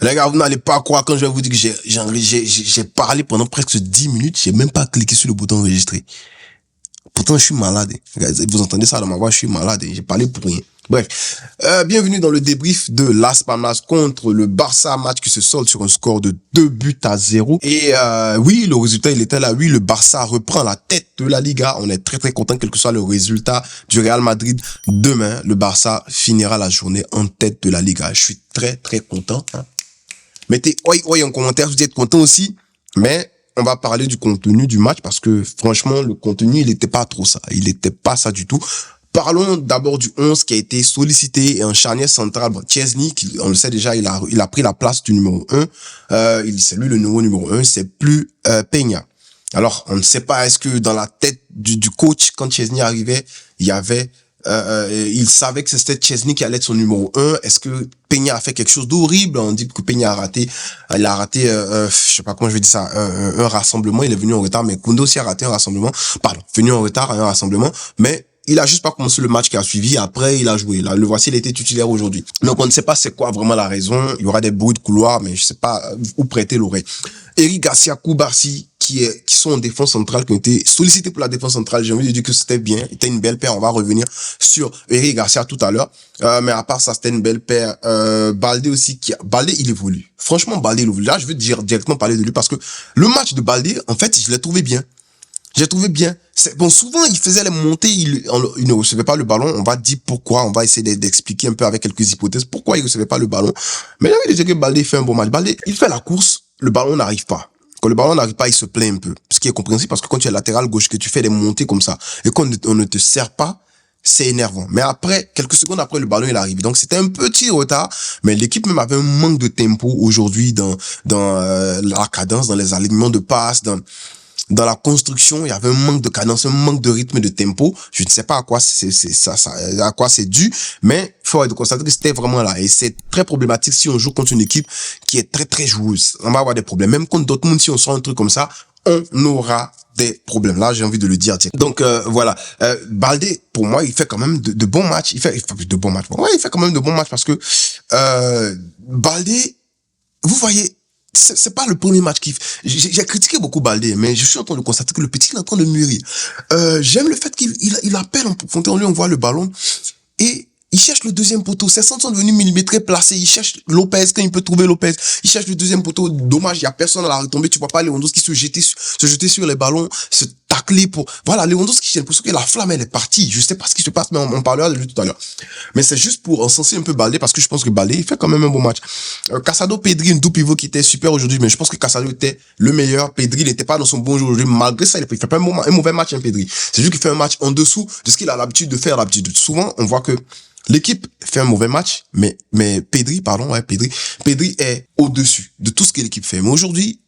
Les gars, vous n'allez pas croire quand je vais vous dire que j'ai parlé pendant presque 10 minutes, j'ai même pas cliqué sur le bouton enregistrer. Pourtant, je suis malade. Vous entendez ça dans ma voix, je suis malade. J'ai parlé pour rien. Bref, bienvenue dans le débrief de Las Palmas contre le Barça, match qui se solde sur un score de 2-0. Et oui, le résultat, il était là. Oui, le Barça reprend la tête de la Liga. On est très content, quel que soit le résultat du Real Madrid. Demain, le Barça finira la journée en tête de la Liga. Je suis très content. Mettez oi en commentaire, vous êtes content aussi. Mais on va parler du contenu du match parce que franchement, le contenu, il n'était pas trop ça. Il n'était pas ça du tout. Parlons d'abord du 11 qui a été sollicité et un charnière central. Bon, Szczęsny, on le sait déjà, il a pris la place du numéro 1. C'est lui le nouveau numéro 1, c'est plus Peña. Alors, on ne sait pas, est-ce que dans la tête du coach, quand Szczęsny arrivait, il y avait... il savait que c'était Szczęsny qui allait être son numéro 1. Est-ce que Peña a fait quelque chose d'horrible? On dit que Peña a raté, je sais pas comment je vais dire ça, un rassemblement. Il est venu en retard, mais Koundé aussi a raté un rassemblement. Pardon, venu en retard à un rassemblement, mais il a juste pas commencé le match qui a suivi. Après, il a joué. Là, le voici, il était titulaire aujourd'hui. Donc, on ne sait pas c'est quoi vraiment la raison. Il y aura des bruits de couloir, mais je sais pas où prêter l'oreille. Eric Garcia, Koubarsi, qui sont en défense centrale, qui ont été sollicités pour la défense centrale. J'ai envie de dire que c'était bien. C'était une belle paire. On va revenir sur Eric Garcia tout à l'heure. Mais à part ça, c'était une belle paire. Baldé aussi, Baldé, il évolue. Franchement, Baldé, il évolue. Là, je veux directement parler de lui parce que le match de Baldé, en fait, je l'ai trouvé bien. J'ai trouvé bien. Bon, souvent, il faisait les montées, il ne recevait pas le ballon. On va dire pourquoi. On va essayer d'expliquer un peu avec quelques hypothèses pourquoi il recevait pas le ballon. Mais là, il dit que Baldé fait un bon match. Baldé, il fait la course, le ballon n'arrive pas. Quand le ballon n'arrive pas, il se plaint un peu. Ce qui est compréhensible parce que quand tu es latéral gauche, que tu fais des montées comme ça, et qu'on ne te sert pas, c'est énervant. Mais après, quelques secondes après, le ballon, il arrive. Donc, c'était un petit retard, mais l'équipe même avait un manque de tempo aujourd'hui dans la cadence, dans les alignements de passes, dans la construction, il y avait un manque de cadence, un manque de rythme, de tempo. Je ne sais pas à quoi à quoi c'est dû, mais faut constater que c'était vraiment là. Et c'est très problématique si on joue contre une équipe qui est très joueuse. On va avoir des problèmes. Même contre Dortmund, si on sort un truc comme ça, on aura des problèmes. Là, j'ai envie de le dire. Donc, voilà. Baldé, pour moi, il fait quand même de bons matchs. Il fait de bons matchs. Ouais, il fait quand même de bons matchs parce que, Baldé, vous voyez, c'est pas le premier match j'ai critiqué beaucoup Baldé, mais je suis en train de constater que le petit est en train de mûrir. J'aime le fait qu'il appelle en profondeur, lui on voit le ballon et il cherche le deuxième poteau. Ses centres sont devenus millimétrés placés. Il cherche Lopez quand il peut trouver Lopez. Il cherche le deuxième poteau. Dommage, il y a personne à la retombée. Tu vois pas Lewandowski se jeter sur les ballons, se tacler pour... Voilà, Lewandowski, j'ai l'impression que la flamme, elle est partie. Je sais pas ce qui se passe, mais on parlera de lui tout à l'heure. Mais c'est juste pour encenser un peu Baldé, parce que je pense que Baldé, il fait quand même un bon match. Casado, Pedri, un double pivot qui était super aujourd'hui, mais je pense que Casado était le meilleur. Pedri, il n'était pas dans son bon jour aujourd'hui. Malgré ça, il fait pas un mauvais match, hein, Pedri. C'est juste qu'il fait un match en dessous de ce qu'il a l'habitude de faire d'habitude. Souvent, on voit que l'équipe fait un mauvais match, mais Pedri est au-dessus de tout ce que l'équipe fait. Mais aujourd'hui,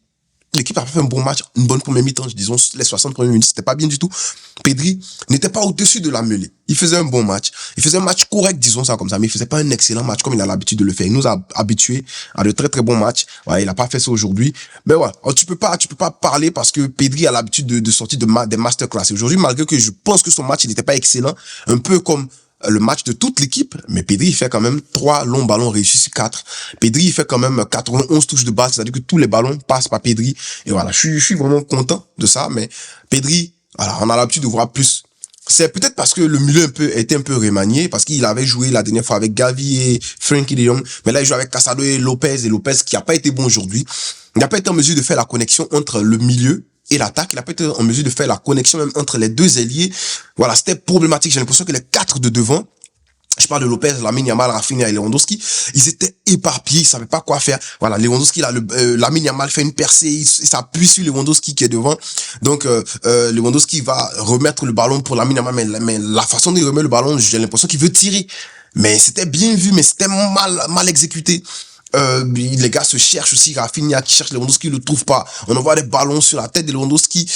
l'équipe a fait un bon match, une bonne première mi-temps, disons les 60 premières minutes, c'était pas bien du tout. Pedri n'était pas au-dessus de la mêlée. Il faisait un bon match. Il faisait un match correct, disons ça comme ça, mais il faisait pas un excellent match comme il a l'habitude de le faire. Il nous a habitués à de très bons matchs. Ouais, il a pas fait ça aujourd'hui. Mais ouais, tu peux pas parler parce que Pedri a l'habitude de sortir des masterclass. Et aujourd'hui, malgré que je pense que son match, il n'était pas excellent, un peu comme le match de toute l'équipe, mais Pedri, il fait quand même 3 longs ballons réussis sur 4. Pedri, il fait quand même 91 touches de balle, c'est-à-dire que tous les ballons passent par Pedri. Et voilà, je suis vraiment content de ça, mais Pedri, voilà, on a l'habitude de voir plus. C'est peut-être parce que le milieu était un peu remanié, parce qu'il avait joué la dernière fois avec Gavi et Frenkie de Jong, mais là, il joue avec Casado et Lopez qui a pas été bon aujourd'hui. Il n'a pas été en mesure de faire la connexion entre le milieu et l'attaque. Il a pas été en mesure de faire la connexion même entre les deux ailiers. Voilà, c'était problématique. J'ai l'impression que les 4 de devant, je parle de Lopez, Lamine Yamal, Rafinha et Lewandowski, ils étaient éparpillés, ils savaient pas quoi faire. Voilà, Lewandowski, Lamine Yamal fait une percée, il s'appuie sur Lewandowski qui est devant. Donc, Lewandowski va remettre le ballon pour Lamine Yamal, mais la façon dont il remet le ballon, j'ai l'impression qu'il veut tirer. Mais c'était bien vu, mais c'était mal exécuté. Les gars se cherchent aussi, Rafinha qui cherche Lewandowski, il le trouve pas. On envoie des ballons sur la tête de Lewandowski.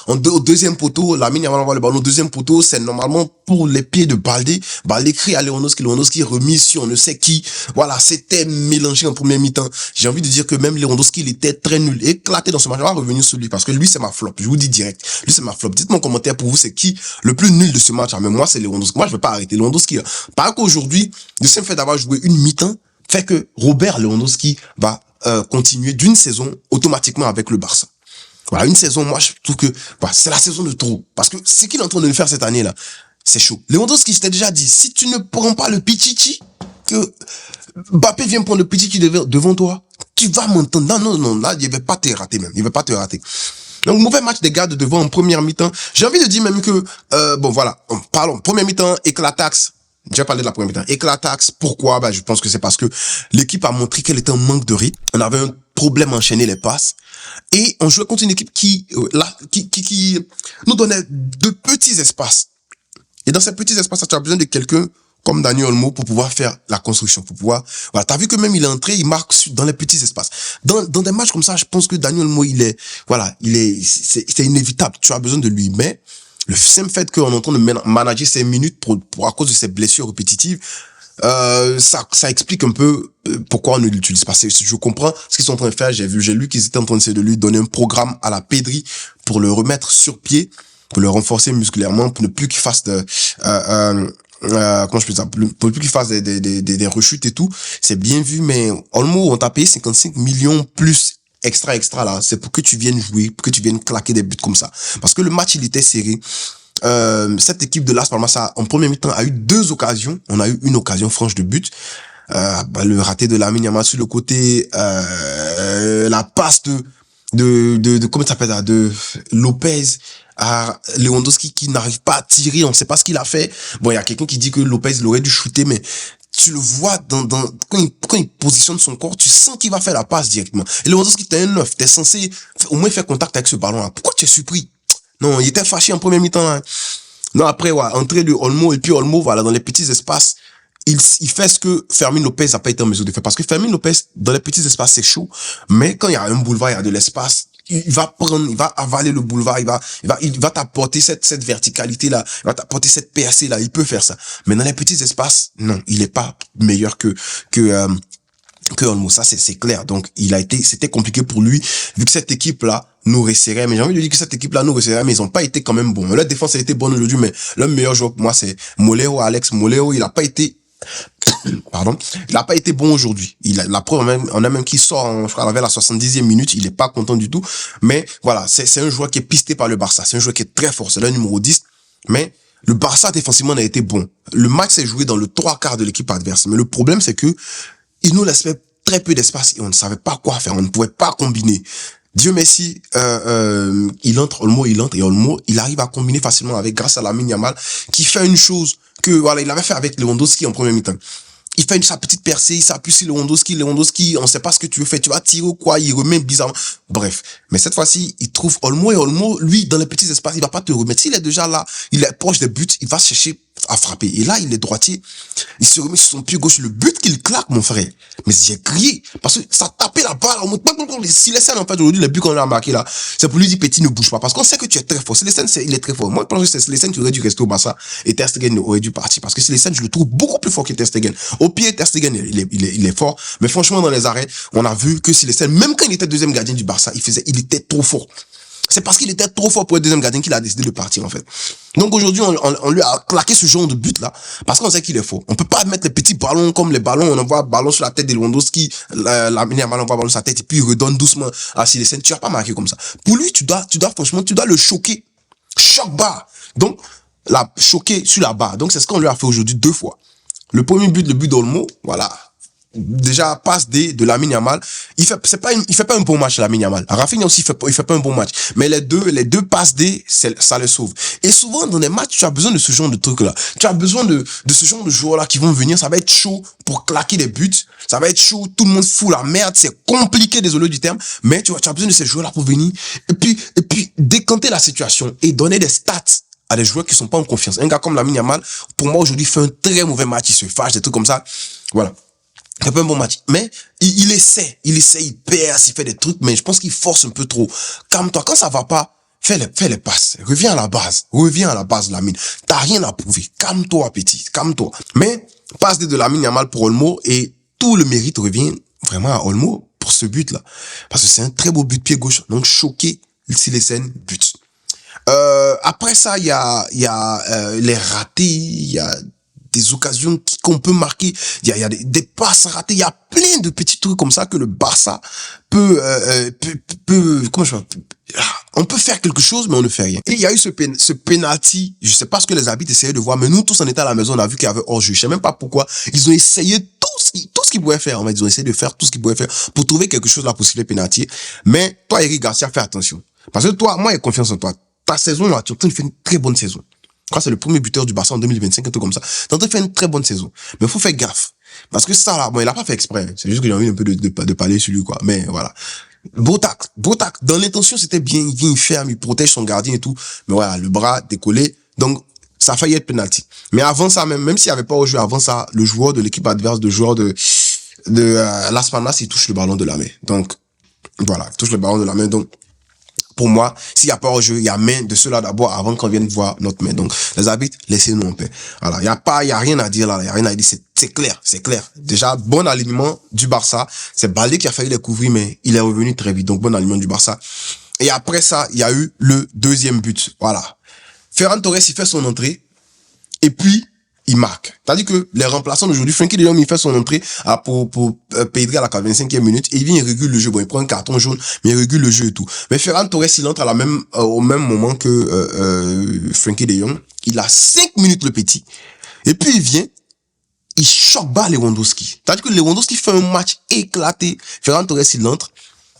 Au deuxième poteau, Lamine Yamal envoie le ballon au deuxième poteau, c'est normalement pour les pieds de Baldé. Baldé crie à Lewandowski remis sur on ne sait qui. Voilà, c'était mélangé en première mi-temps. J'ai envie de dire que même Lewandowski, il était très nul, éclaté dans ce match. On va revenir sur lui parce que lui, c'est ma flop. Je vous dis direct. Lui, c'est ma flop. Dites-moi en commentaire pour vous, c'est qui le plus nul de ce match. Mais moi, c'est Lewandowski. Moi, je vais pas arrêter Lewandowski. Par qu'aujourd'hui, le simple fait d'avoir joué une mi-temps, fait que Robert Lewandowski va continuer d'une saison automatiquement avec le Barça. Voilà, une saison, moi je trouve que voilà, c'est la saison de trop. Parce que ce qu'il est en train de faire cette année-là, c'est chaud. Lewandowski, je t'ai déjà dit, si tu ne prends pas le Pichichi, que Mbappé vient prendre le Pichichi devant toi, tu vas m'entendre. Non, là, il ne va pas te rater même. Il ne va pas te rater. Donc, mauvais match des gars de devant en première mi-temps. J'ai envie de dire même que, bon voilà, parlons, première mi-temps, éclataxe. J'ai parlé de la première mi-temps. Éclataxe, pourquoi? Je pense que c'est parce que l'équipe a montré qu'elle était en manque de rythme. On avait un problème à enchaîner les passes. Et on jouait contre une équipe qui nous donnait de petits espaces. Et dans ces petits espaces, tu as besoin de quelqu'un comme Dani Olmo pour pouvoir faire la construction, pour pouvoir, voilà, t'as vu que même il est entré, il marque dans les petits espaces. Dans des matchs comme ça, je pense que Dani Olmo, c'est inévitable. Tu as besoin de lui. Mais le simple fait qu'on est en train de manager ses minutes à cause de ses blessures répétitives, ça explique un peu pourquoi on ne l'utilise pas. Je comprends ce qu'ils sont en train de faire. J'ai lu qu'ils étaient en train de lui donner un programme à la Pedri pour le remettre sur pied, pour le renforcer musculairement, pour ne plus qu'il fasse comment je peux dire, pour plus qu'il fasse des rechutes et tout. C'est bien vu, mais Olmo, on t'a payé 55 millions plus extra là. C'est pour que tu viennes jouer, pour que tu viennes claquer des buts comme ça. Parce que le match, il était serré. Cette équipe de Las Palmas, en première mi-temps, a eu 2 occasions. On a eu une occasion franche de but. Le raté de Lamine Yamal sur le côté, la passe de comment ça s'appelle là, de Lopez à Lewandowski qui n'arrive pas à tirer, on sait pas ce qu'il a fait. Bon, il y a quelqu'un qui dit que Lopez l'aurait dû shooter, mais tu le vois quand il positionne son corps, tu sens qu'il va faire la passe directement. Et Lewandowski, t'es un 9, t'es censé au moins faire contact avec ce ballon-là. Pourquoi tu es surpris? Non, il était fâché en première mi-temps, là. Non, après, ouais, entrée de Olmo, et puis Olmo, voilà, dans les petits espaces, il fait ce que Fermin Lopez n'a pas été en mesure de faire. Parce que Fermin Lopez, dans les petits espaces, c'est chaud. Mais quand il y a un boulevard, il y a de l'espace, il va avaler le boulevard, il va t'apporter cette verticalité-là, il va t'apporter cette percée-là, il peut faire ça. Mais dans les petits espaces, non, il est pas meilleur que Olmo. Ça, c'est clair. Donc, c'était compliqué pour lui, vu que cette équipe-là nous resserrait. Mais j'ai envie de dire que cette équipe-là nous resserrait, mais ils ont pas été quand même bons. Leur défense a été bonne aujourd'hui, mais le meilleur joueur pour moi, c'est Molero, Alex Molero. Il a pas été bon aujourd'hui. La preuve, on a même qui sort, je crois, vers la 70e minute, il est pas content du tout. Mais voilà, c'est un joueur qui est pisté par le Barça. C'est un joueur qui est très fort. C'est le numéro 10. Mais le Barça, défensivement, a été bon. Le match s'est joué dans le 3/4 de l'équipe adverse. Mais le problème, c'est que il nous laissait très peu d'espace et on ne savait pas quoi faire. On ne pouvait pas combiner. Dieu merci, Olmo, et Olmo, il arrive à combiner facilement grâce à Lamine Yamal, qui fait une chose que, voilà, il avait fait avec Lewandowski en première mi-temps. Il fait sa petite percée, il s'appuie sur Lewandowski, on sait pas ce que tu veux faire, tu vas tirer ou quoi, il remet bizarrement. Bref. Mais cette fois-ci, il trouve Olmo et Olmo, lui, dans les petits espaces, il va pas te remettre. S'il est déjà là, il est proche des buts, il va chercher à frapper. Et là, il est droitier. Il se remet sur son pied gauche, le but qu'il claque, mon frère. Mais j'ai crié. Parce que ça tapait la balle. Si les scènes, en fait, aujourd'hui, les buts qu'on a marqué là, c'est pour lui dire, petit, ne bouge pas. Parce qu'on sait que tu es très fort. Si les scènes, il est très fort. Moi, je pense que c'est les scènes, tu aurais dû rester au Barça. Et Ter Stegen aurait dû partir. Parce que si les scènes, je le trouve beaucoup plus fort que Ter Stegen. Au pied, Ter Stegen, il est fort. Mais franchement, dans les arrêts, on a vu que si les scènes, même quand il était deuxième gardien du Barça, il était trop fort. C'est parce qu'il était trop fort pour être deuxième gardien qu'il a décidé de partir, en fait. Donc aujourd'hui, on lui a claqué ce genre de but là, parce qu'on sait qu'il est fort. On peut pas mettre les petits ballons comme les ballons, on envoie ballon sur la tête de Lewandowski, Lamine Yamal envoie ballon sur sa tête et puis il redonne doucement à Silesen. Tu vas pas marquer comme ça. Pour lui, tu dois le choquer. Choc bas. Donc, choquer sur la barre. Donc c'est ce qu'on lui a fait aujourd'hui 2 fois. Le premier but, le but d'Olmo, voilà. Déjà, passe de Lamine Yamal. Il fait pas un bon match, Lamine Yamal. Rafinha aussi, il fait pas un bon match. Mais les deux passes ça le sauve. Et souvent, dans les matchs, tu as besoin de ce genre de truc-là. Tu as besoin de ce genre de joueurs-là qui vont venir. Ça va être chaud pour claquer des buts. Ça va être chaud. Tout le monde fout la merde. C'est compliqué, désolé du terme. Mais tu as besoin de ces joueurs-là pour venir. Et puis, décanter la situation et donner des stats à des joueurs qui sont pas en confiance. Un gars comme Lamine Yamal, pour moi, aujourd'hui, fait un très mauvais match. Il se fâche, des trucs comme ça. Voilà. C'est pas un bon match. Mais, il essaie, il perce, il fait des trucs, mais je pense qu'il force un peu trop. Calme-toi. Quand ça va pas, fais les passes. Reviens à la base, Lamine. T'as rien à prouver. Calme-toi, petit. Calme-toi. Mais, passe de Lamine Yamal pour Olmo et tout le mérite revient vraiment à Olmo pour ce but-là. Parce que c'est un très beau but pied gauche. Donc, choqué, les scènes, but. Après ça, il y a les ratés, il y a des occasions qu'on peut marquer. Il y a des passes ratées. Il y a plein de petits trucs comme ça que le Barça peut comment je vois, on peut faire quelque chose, mais on ne fait rien. Et il y a eu ce penalty. Je sais pas ce que les arbitres essayaient de voir, mais nous tous on était à la maison, on a vu qu'il y avait hors-jeu. Je sais même pas pourquoi. Ils ont essayé tout ce qu'ils pouvaient faire. En fait, ils ont essayé de faire tout ce qu'ils pouvaient faire pour trouver quelque chose là pour siffler penalty. Mais toi, Eric Garcia, fais attention. Parce que toi, moi, j'ai confiance en toi. Ta saison là, tu es en train de faire une très bonne saison. Je crois que c'est le premier buteur du Barça en 2025, un truc comme ça. T'es en train de faire une très bonne saison. Mais il faut faire gaffe. Parce que ça là, bon, il a pas fait exprès. C'est juste que j'ai envie un peu de parler sur lui, quoi. Mais voilà. Beau tacle. Dans l'intention, c'était bien. Il vient, il ferme, il protège son gardien et tout. Mais voilà, le bras décollé. Donc, ça a failli être penalty. Mais avant ça, même s'il n'y avait pas au jeu, avant ça, le joueur de l'équipe adverse, le joueur de Las Palmas, il touche le ballon de la main. Donc, voilà, il touche le ballon de la main. Donc, pour moi, s'il n'y a pas au jeu, il y a main de ceux-là d'abord avant qu'on vienne voir notre main. Donc, les arbitres, laissez-nous en paix. Voilà. Il y a rien à dire là. Il y a rien à dire. C'est clair. Déjà, bon alignement du Barça. C'est Balde qui a failli les couvrir, mais il est revenu très vite. Donc, bon alignement du Barça. Et après ça, il y a eu le deuxième but. Voilà. Ferran Torres, il fait son entrée. Et puis, il marque. C'est-à-dire que les remplaçants d'aujourd'hui, Frenkie de Jong, il fait son entrée pour Pedri à la 45e minute et il vient, il régule le jeu. Bon, il prend un carton jaune, mais il régule le jeu et tout. Mais Ferran Torres, il entre au même moment que Frenkie de Jong. Il a 5 minutes le petit. Et puis il vient, il choque bas Lewandowski. C'est-à-dire que Lewandowski fait un match éclaté. Ferran Torres, il entre.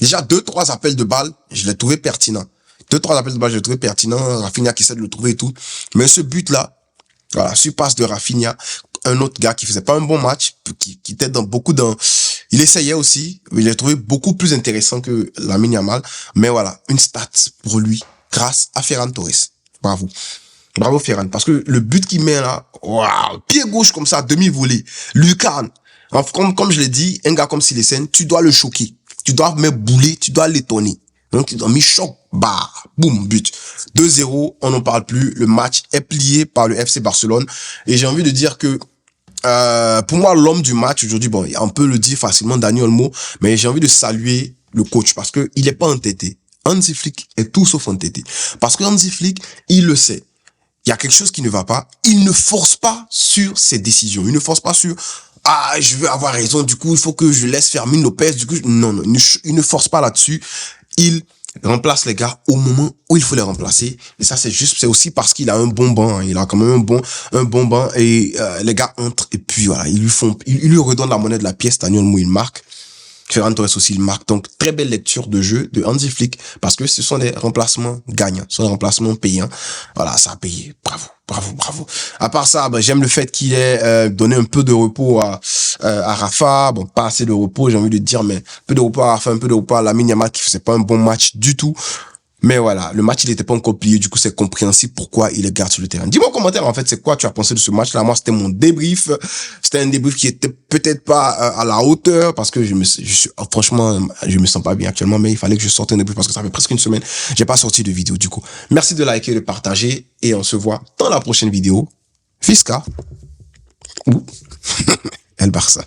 Déjà, 2-3 appels de balles, je l'ai trouvé pertinent. 2-3 appels de balles, je l'ai trouvé pertinent. Rafinha qui essaie de le trouver et tout. Mais ce but-là, voilà, surpasse de Rafinha, un autre gars qui faisait pas un bon match, qui était il essayait aussi, il l'a trouvé beaucoup plus intéressant que Lamine Yamal, mais voilà, une stat pour lui, grâce à Ferran Torres. Bravo Ferran, parce que le but qu'il met là, waouh, pied gauche comme ça, demi-volée, lucarne. Comme je l'ai dit, un gars comme Silesen, tu dois le choquer, tu dois me bouler, tu dois l'étonner. Donc, ils ont mis choc, bah, boum, but. 2-0, on n'en parle plus. Le match est plié par le FC Barcelone. Et j'ai envie de dire que, pour moi, l'homme du match aujourd'hui, bon, on peut le dire facilement, Dani Olmo, mais j'ai envie de saluer le coach parce que il est pas entêté. Hansi Flick est tout sauf entêté. Parce que Hansi Flick, il le sait. Il y a quelque chose qui ne va pas. Il ne force pas sur ses décisions. Il ne force pas sur, je veux avoir raison, du coup, il faut que je laisse Fermin Lopez, du coup, non, il ne force pas là-dessus. Il remplace les gars au moment où il faut les remplacer. Et ça, c'est aussi parce qu'il a un bon banc. Il a quand même un bon banc et les gars entrent et puis voilà, ils lui redonnent la monnaie de la pièce. Dani Olmo, il marque. Ferran Torres aussi, il marque. Donc, très belle lecture de jeu de Hansi Flick parce que ce sont des remplacements gagnants, ce sont des remplacements payants. Voilà, ça a payé. Bravo. À part ça, j'aime le fait qu'il ait donné un peu de repos à Rafa. Bon, pas assez de repos, j'ai envie de dire, mais un peu de repos à Rafa, un peu de repos à Lamine Yamal qui faisait pas un bon match du tout. Mais voilà, le match, il n'était pas encore plié. Du coup, c'est compréhensible pourquoi il est garde sur le terrain. Dis-moi en commentaire, en fait, c'est quoi tu as pensé de ce match-là. Moi, c'était mon débrief. C'était un débrief qui était peut-être pas à la hauteur parce que franchement, je me sens pas bien actuellement, mais il fallait que je sorte un débrief parce que ça fait presque une semaine. J'ai pas sorti de vidéo, du coup. Merci de liker, de partager et on se voit dans la prochaine vidéo. Fisca ou El Barça.